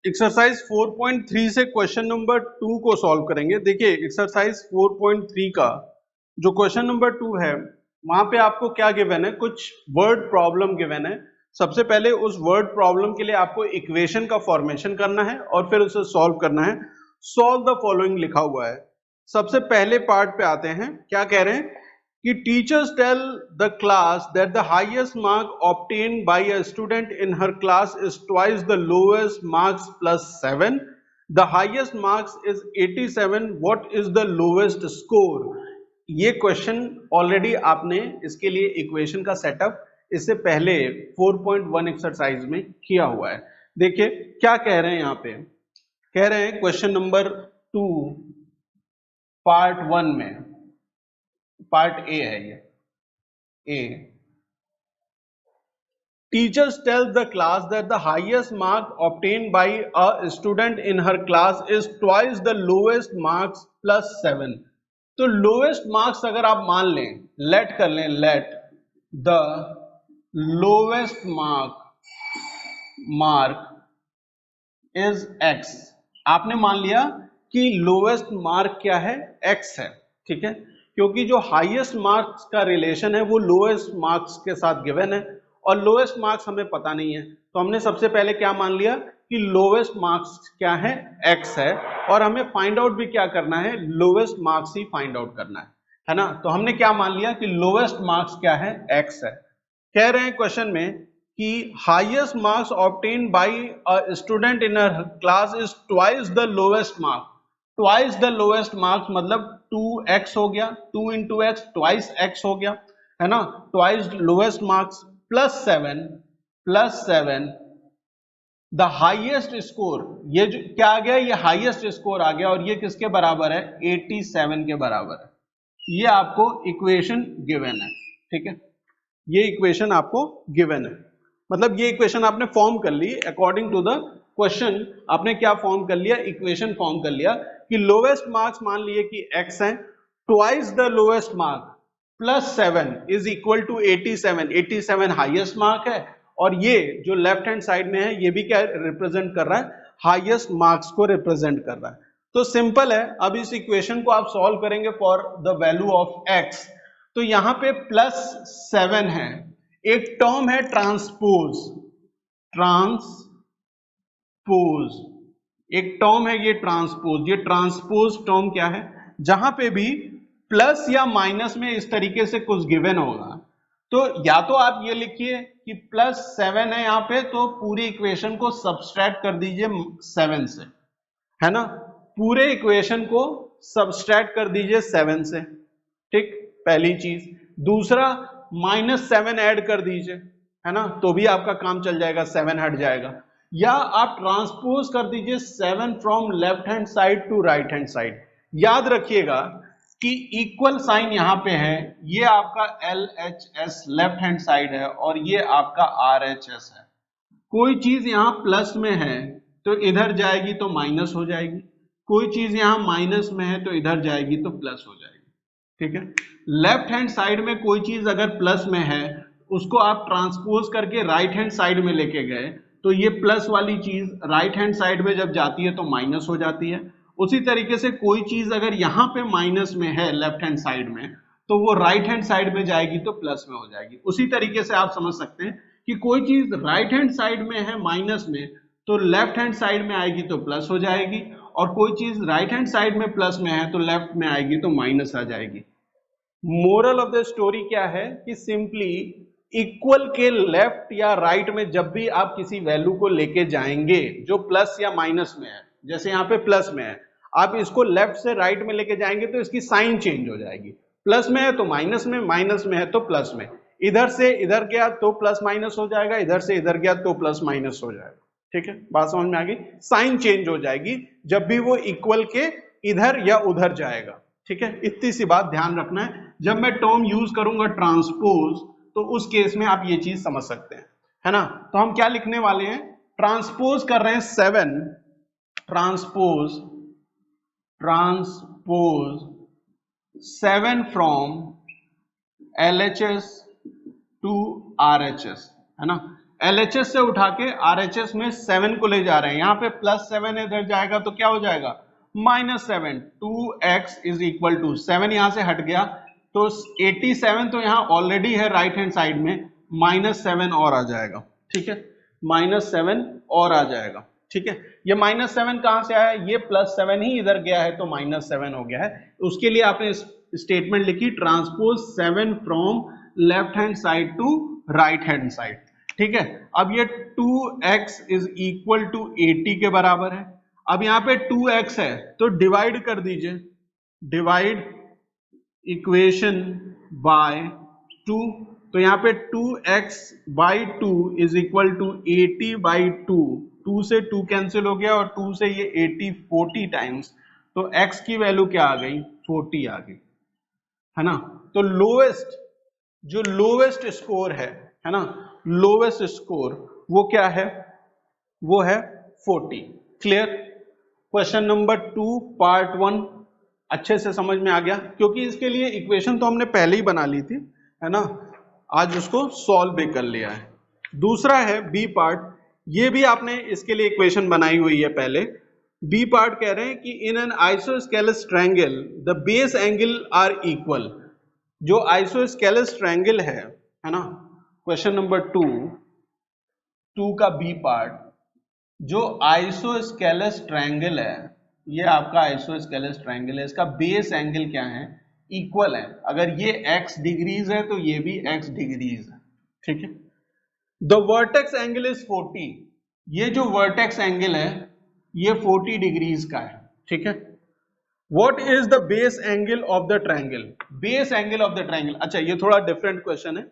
Exercise 4.3 से question number 2 को solve करेंगे। देखिए एक्सरसाइज 4.3 का जो क्वेश्चन नंबर 2 है वहां पे आपको क्या गिवन है, कुछ वर्ड प्रॉब्लम गिवन है। सबसे पहले उस वर्ड प्रॉब्लम के लिए आपको इक्वेशन का फॉर्मेशन करना है और फिर उसे सॉल्व करना है। सॉल्व द फॉलोइंग लिखा हुआ है। सबसे पहले पार्ट पे आते हैं। क्या कह रहे हैं कि teachers tell the class that the highest mark obtained by a student in her class is twice the lowest marks plus 7। The highest marks is 87। What is the lowest score. ये question already आपने इसके लिए equation का setup इससे पहले 4.1 exercise में किया हुआ है। देखिए क्या कह रहे हैं यहां पे। कह रहे हैं क्वेश्चन नंबर 2 पार्ट 1 में, पार्ट ए है ये ए। Teachers tell the class that the highest mark obtained by a student in her class is twice the lowest marks plus 7। तो lowest marks अगर आप मान लें, let कर लें, let the lowest mark is x। आपने मान लिया कि lowest mark क्या है, x है, ठीक है, क्योंकि जो highest marks का रिलेशन है वो lowest marks के साथ गिवन है और लोएस्ट मार्क्स हमें पता नहीं है, तो हमने सबसे पहले क्या मान लिया कि लोएस्ट मार्क्स क्या है, x है, और हमें फाइंड आउट भी क्या करना है, लोएस्ट मार्क्स ही फाइंड आउट करना है ना। तो हमने क्या मान लिया कि लोएस्ट मार्क्स क्या है, x है। कह रहे हैं क्वेश्चन में कि highest marks obtained by a student in a class is twice the lowest mark. Twice the lowest marks मतलब 2x हो गया, 2 इंटू एक्स ट्वाइस x हो गया, है ना। Twice lowest marks plus 7 the highest score. ये जो क्या आ गया, ये हाईएस्ट स्कोर आ गया और ये किसके बराबर है, 87 के बराबर है। ये आपको इक्वेशन गिवन है, ठीक है, ये इक्वेशन आपको गिवन है, मतलब ये इक्वेशन आपने फॉर्म कर ली अकॉर्डिंग टू द क्वेश्चन। आपने क्या फॉर्म कर लिया, इक्वेशन फॉर्म कर लिया कि लोएस्ट मार्क्स मान लिए कि x है, twice the lowest mark plus 7 is equal to 87। 87 highest mark है और ये जो लेफ्ट हैंड साइड में है ये भी क्या रिप्रेजेंट कर रहा है, हाईएस्ट मार्क्स को रिप्रेजेंट कर रहा है। तो सिंपल है, अब इस इक्वेशन को आप सॉल्व करेंगे for the value of x। तो यहां पे प्लस 7 है, एक टर्म है ट्रांसपोज, एक टर्म है ये ट्रांसपोज। ये ट्रांसपोज टर्म क्या है, जहां पे भी प्लस या माइनस में इस तरीके से कुछ गिवन होगा तो या तो आप ये लिखिए कि प्लस 7 है यहां पे, तो पूरी इक्वेशन को सब्सट्रैक्ट कर दीजिए 7 से, है ना, पूरे इक्वेशन को सब्सट्रैक्ट कर दीजिए 7 से, ठीक, पहली चीज। दूसरा -7 ऐड कर दीजिए, है ना, तो भी आपका काम चल जाएगा, 7 हट जाएगा। या आप ट्रांसपोज कर दीजिए 7 from left hand side to right hand side. याद रखिएगा कि इक्वल साइन यहां पे है, ये आपका LHS लेफ्ट हैंड साइड है और ये आपका RHS है। कोई चीज यहां प्लस में है तो इधर जाएगी तो माइनस हो जाएगी, कोई चीज यहां माइनस में है तो इधर जाएगी तो प्लस हो जाएगी, ठीक है। लेफ्ट हैंड साइड में कोई चीज अगर प्लस में है उसको आप ट्रांसपोज करके राइट हैंड साइड में लेके गए तो ये प्लस वाली चीज राइट हैंड साइड में जब जाती है तो माइनस हो जाती है। उसी तरीके से कोई चीज अगर यहां पे माइनस में है लेफ्ट हैंड साइड में तो वो राइट हैंड साइड में जाएगी तो प्लस में हो जाएगी। उसी तरीके से आप समझ सकते हैं कि कोई चीज राइट हैंड साइड में है माइनस में तो लेफ्ट हैंड साइड में आएगी तो प्लस हो जाएगी, और कोई चीज राइट हैंड साइड में प्लस में है तो लेफ्ट में आएगी तो माइनस आ जाएगी। मोरल ऑफ द स्टोरी क्या है कि सिंपली इक्वल के लेफ्ट या राइट में जब भी आप किसी वैल्यू को लेके जाएंगे जो प्लस या माइनस में है, जैसे यहाँ पे प्लस में है, आप इसको लेफ्ट से राइट में लेके जाएंगे तो इसकी साइन चेंज हो जाएगी। प्लस में है तो माइनस में, माइनस में है तो प्लस में, इधर से इधर गया तो प्लस माइनस हो जाएगा, इधर से इधर गया तो प्लस माइनस हो जाएगा, ठीक है, बात समझ में आ गई। साइन चेंज हो जाएगी जब भी वो इक्वल के इधर या उधर जाएगा, ठीक है। इतनी सी बात ध्यान रखना है, जब मैं टर्म यूज करूंगा ट्रांसपोज तो उस केस में आप ये चीज समझ सकते हैं, है ना। तो हम क्या लिखने वाले हैं, ट्रांसपोज कर रहे हैं 7, transpose 7 from LHS to RHS, है ना। LHS से उठा के RHS में 7 को ले जा रहे हैं, यहाँ पे +7 इधर जाएगा तो क्या हो जाएगा -7, 2x इज इक्वल टू 7 यहां से हट गया तो 87 तो यहाँ ऑलरेडी है राइट हैंड साइड में, -7 और आ जाएगा, ठीक है, -7 और आ जाएगा, ठीक है। ये -7 कहां से आया, ये +7 ही इधर गया है तो -7 हो गया है। उसके लिए आपने स्टेटमेंट लिखी transpose 7 from left hand side to right hand side, ठीक है। अब ये 2x इज इक्वल टू 80 के बराबर है। अब यहाँ पे 2x है तो डिवाइड कर दीजिए, डिवाइड इक्वेशन बाय 2, तो यहाँ पे 2x by 2 is equal to 80 by 2, 2 से 2 कैंसिल हो गया और 2 से ये 80 40 टाइम्स, तो x की वैल्यू क्या आ गई 40 आ गई, है ना। तो लोवेस्ट, जो लोवेस्ट स्कोर है ना, लोवेस्ट स्कोर वो क्या है, वो है 40। क्लियर। क्वेश्चन नंबर 2 पार्ट 1 अच्छे से समझ में आ गया, क्योंकि इसके लिए इक्वेशन तो हमने पहले ही बना ली थी, है ना, आज उसको सॉल्व भी कर लिया है। दूसरा है बी पार्ट, ये भी आपने इसके लिए इक्वेशन बनाई हुई है पहले। बी पार्ट कह रहे हैं कि in an isosceles triangle the base angle are equal. जो आइसोस्केलस ट्रायंगल है ना, क्वेश्चन नंबर 2 का बी पार्ट, जो आइसोस्केलस ट्रायंगल है, ये आपका आइसोस्केलस ट्रायंगल है, इसका बेस एंगल क्या है, इक्वल है। अगर ये x डिग्रीज है तो ये भी x डिग्रीज है, ठीक है। द वर्टेक्स एंगल इज 40, ये जो वर्टेक्स एंगल है ये 40 डिग्रीज का है, ठीक है। What is the base angle of the triangle? Base angle of the triangle, अच्छा ये थोड़ा डिफरेंट क्वेश्चन है,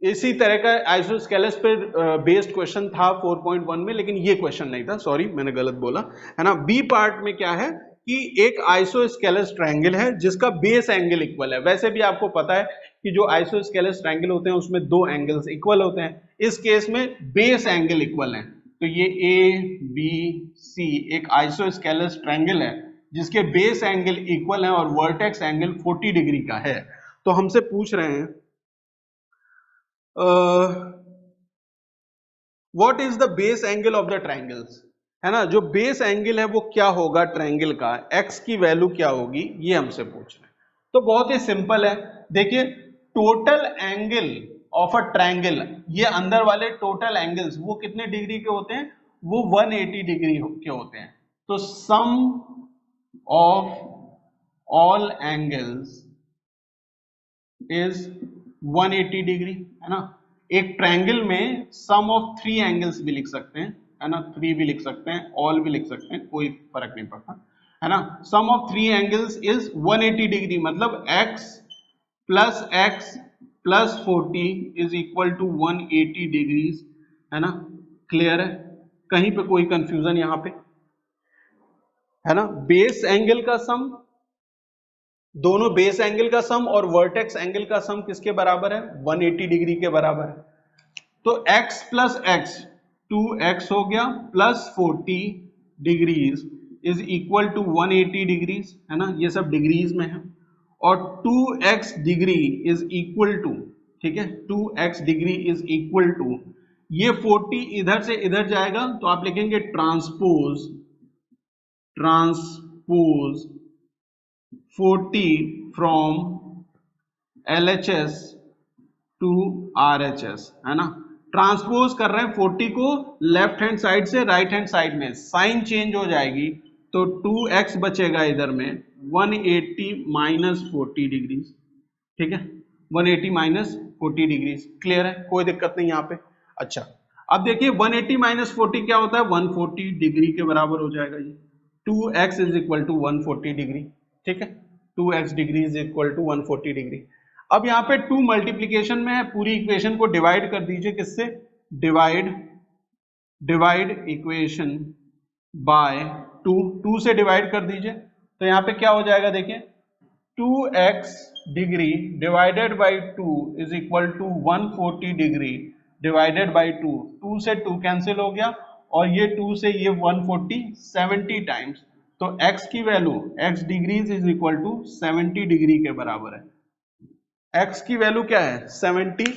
इसी तरह का आइसोस्केलस पर बेस्ड क्वेश्चन था 4.1 में, लेकिन ये क्वेश्चन नहीं था, सॉरी मैंने गलत बोला, है ना। बी पार्ट में क्या है कि एक आइसोस्केलस ट्रायंगल है जिसका बेस एंगल इक्वल है। वैसे भी आपको पता है कि जो आइसोस्केलस ट्रायंगल होते हैं उसमें दो एंगल्स इक्वल होते हैं, इस केस में बेस एंगल इक्वल है। तो ये ABC एक आइसोस्केलस ट्रायंगल है जिसके बेस एंगल इक्वल है और वर्टेक्स एंगल 40 डिग्री का है। तो हमसे पूछ रहे हैं what is the base angle of the triangles, है ना, जो बेस एंगल है वो क्या होगा ट्रायंगल का, x की वैल्यू क्या होगी, ये हमसे पूछ रहे हैं। तो बहुत ही सिंपल है, देखिए total angle of a triangle, ये अंदर वाले टोटल एंगल्स वो कितने डिग्री के होते हैं, वो 180 डिग्री के होते हैं। तो sum of all angles is 180 degree, है ना। एक ट्रायंगल में सम ऑफ 3 एंगल्स भी लिख सकते हैं, है ना, 3 भी लिख सकते हैं, ऑल भी लिख सकते हैं, कोई फर्क नहीं पड़ता, है ना। Sum of 3 angles is 180 degree, मतलब x प्लस 40 इज इक्वल टू 180 डिग्रीज, है ना। क्लियर है, कहीं पे कोई कंफ्यूजन यहाँ पे, है ना। बेस एंगल का सम, दोनों बेस एंगल का सम और वर्टेक्स एंगल का सम किसके बराबर है, 180 डिग्री के बराबर है। तो x प्लस x 2x हो गया plus 40 degrees is equal to 180 degrees, है ना, ये सब डिग्रीज में है। और 2x degree is equal to, ठीक है, 2x degree is equal to, ये 40 इधर से इधर जाएगा तो आप लिखेंगे transpose 40 from LHS to RHS, है ना। ट्रांसपोज कर रहे हैं 40 को लेफ्ट हैंड साइड से राइट हैंड साइड में, साइन चेंज हो जाएगी तो 2x बचेगा इधर में 180 माइनस 40 डिग्रीज, ठीक है, 180 माइनस 40 डिग्रीज। क्लियर है, कोई दिक्कत नहीं यहाँ पे। अच्छा अब देखिए 180 माइनस 40 क्या होता है, 140 डिग्री के बराबर हो जाएगा ये। 2x is equal to 140 degree, ठीक है, 2x degree is equal to 140 degree. अब यहाँ पे 2 मल्टीप्लीकेशन में है, पूरी इक्वेशन को डिवाइड कर दीजिए, किससे, डिवाइड इक्वेशन बाय 2 से डिवाइड कर दीजिए। तो यहाँ पे क्या हो जाएगा देखिए, 2x degree divided by 2 is equal to 140 degree divided by 2 से 2 कैंसिल हो गया और ये 2 से ये 140 70 टाइम्स, तो x की value x degrees is equal to 70 degree के बराबर है। x की वैल्यू क्या है 70,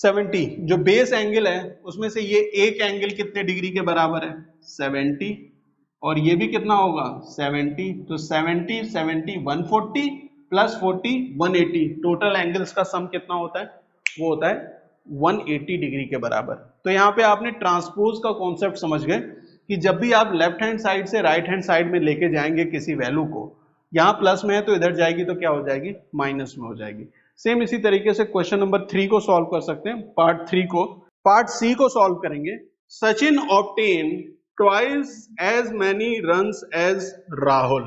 70, जो बेस एंगल है उसमें से ये एक एंगल कितने डिग्री के बराबर है 70, और ये भी कितना होगा 70, तो 70 70 140 प्लस 40 180, टोटल एंगल्स का सम कितना होता है, वो होता है 180 डिग्री के बराबर। तो यहाँ पे आपने ट्रांसपोज का कॉन्सेप्ट समझ गए कि जब भी आप लेफ्ट हैंड साइड से राइट हैंड साइड में लेके जाएंगे किसी वैल्यू को, यहाँ प्लस में है तो इधर जाएगी तो क्या हो जाएगी, माइनस में हो जाएगी। सेम इसी तरीके से क्वेश्चन नंबर 3 को सॉल्व कर सकते हैं, पार्ट 3 को। पार्ट सी को सॉल्व करेंगे। Sachin obtain twice as many runs as Rahul,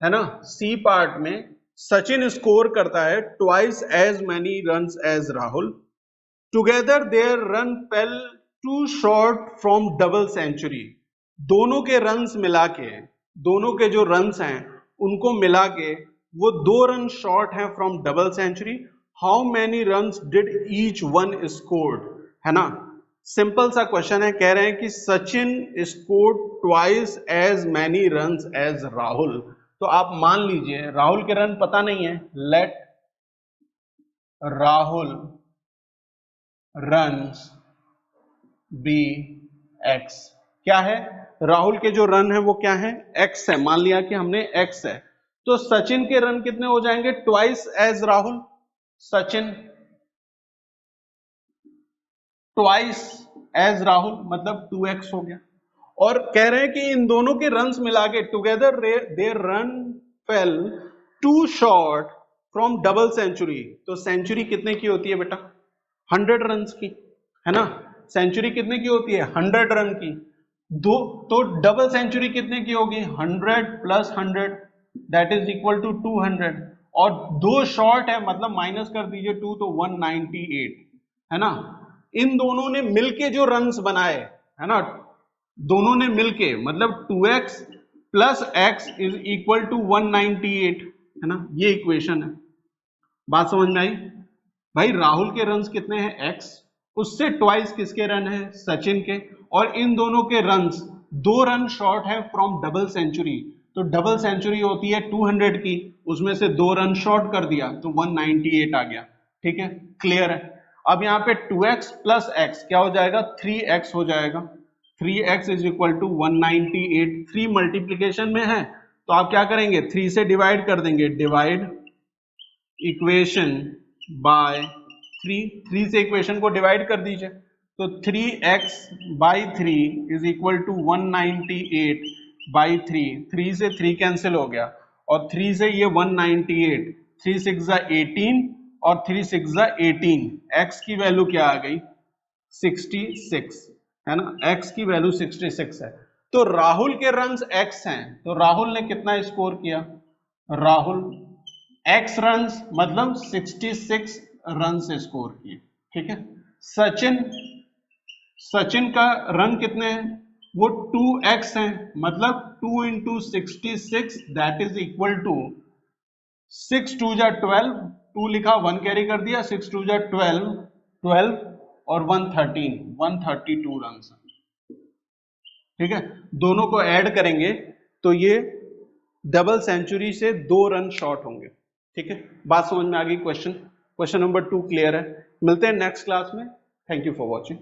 है ना। सी पार्ट में सचिन स्कोर करता है twice as many runs as Rahul. Together there run fell two short from double century. दोनों के रन्स मिला के, दोनों के जो रन्स हैं उनको मिला के वो 2 रन शॉर्ट हैं from double century. How many runs did each one scored, है ना। सिंपल सा क्वेश्चन है, कह रहे हैं कि Sachin scored twice as many runs as Rahul. तो आप मान लीजिए राहुल के रन पता नहीं है, let Rahul runs be X. क्या है, राहुल के जो रन है वो क्या है, एक्स है। मान लिया कि हमने एक्स है, तो सचिन के रन कितने हो जाएंगे, twice as Rahul. Sachin twice as Rahul मतलब 2x हो गया। और कह रहे हैं कि इन दोनों के रन्स मिला के together there run fell two short from double century. तो सेंचुरी कितने की होती है बेटा, 100 रन की, है ना। सेंचुरी कितने की होती है, 100 रन की। दो तो डबल सेंचुरी कितने की होगी, 100 plus 100 that is equal to 200। और 2 शॉर्ट है मतलब माइनस कर दीजिए 2 तो 198, है ना। इन दोनों ने मिलके जो रन्स बनाए, है ना, दोनों ने मिलके मतलब 2x plus x is equal to 198, है ना। ये इक्वेशन है। बात समझ में आई भाई। राहुल के रन्स कितने हैं x, उससे ट्वाइस किसके रन है, सचिन के। और इन दोनों के रन्स 2 रन शॉर्ट है फ्रॉम डबल सेंचुरी। तो डबल सेंचुरी होती है 200 की, उसमें से 2 रन शॉर्ट कर दिया तो 198 आ गया। ठीक है, क्लियर है। अब यहाँ पे 2x प्लस x क्या हो जाएगा, 3x हो जाएगा। 3x is equal to 198। 3 multiplication में है तो आप क्या करेंगे, 3 से डिवाइड कर देंगे, डिवाइड इक्वेशन बाय 3 से इक्वेशन को डिवाइड कर दीजिए। तो 3x by 3 is equal to 198 by 3 से 3 कैंसिल हो गया और 3 से ये 198, 3 6 जा 18 और 3 6 जा 18। x की वैल्यू क्या आ गई, 66, है ना। x की वैल्यू 66 है। तो राहुल के रन्स x हैं, तो राहुल ने कितना स्कोर किया, राहुल x रन्स मतलब 66 रन्स स्कोर किए। ठीक है। सचिन का रन कितने हैं, वो 2x हैं मतलब 2 into 66 that is equal to 6 2 जा 12, 2 लिखा 1 कैरी कर दिया, 6 2 जा 12, 12 और 113, 132 रन। ठीक है, दोनों को ऐड करेंगे तो ये डबल सेंचुरी से 2 रन शॉर्ट होंगे। ठीक है, बात समझ में आ गई। क्वेश्चन नंबर 2 क्लियर है। मिलते हैं नेक्स्ट क्लास में। Thank you for watching.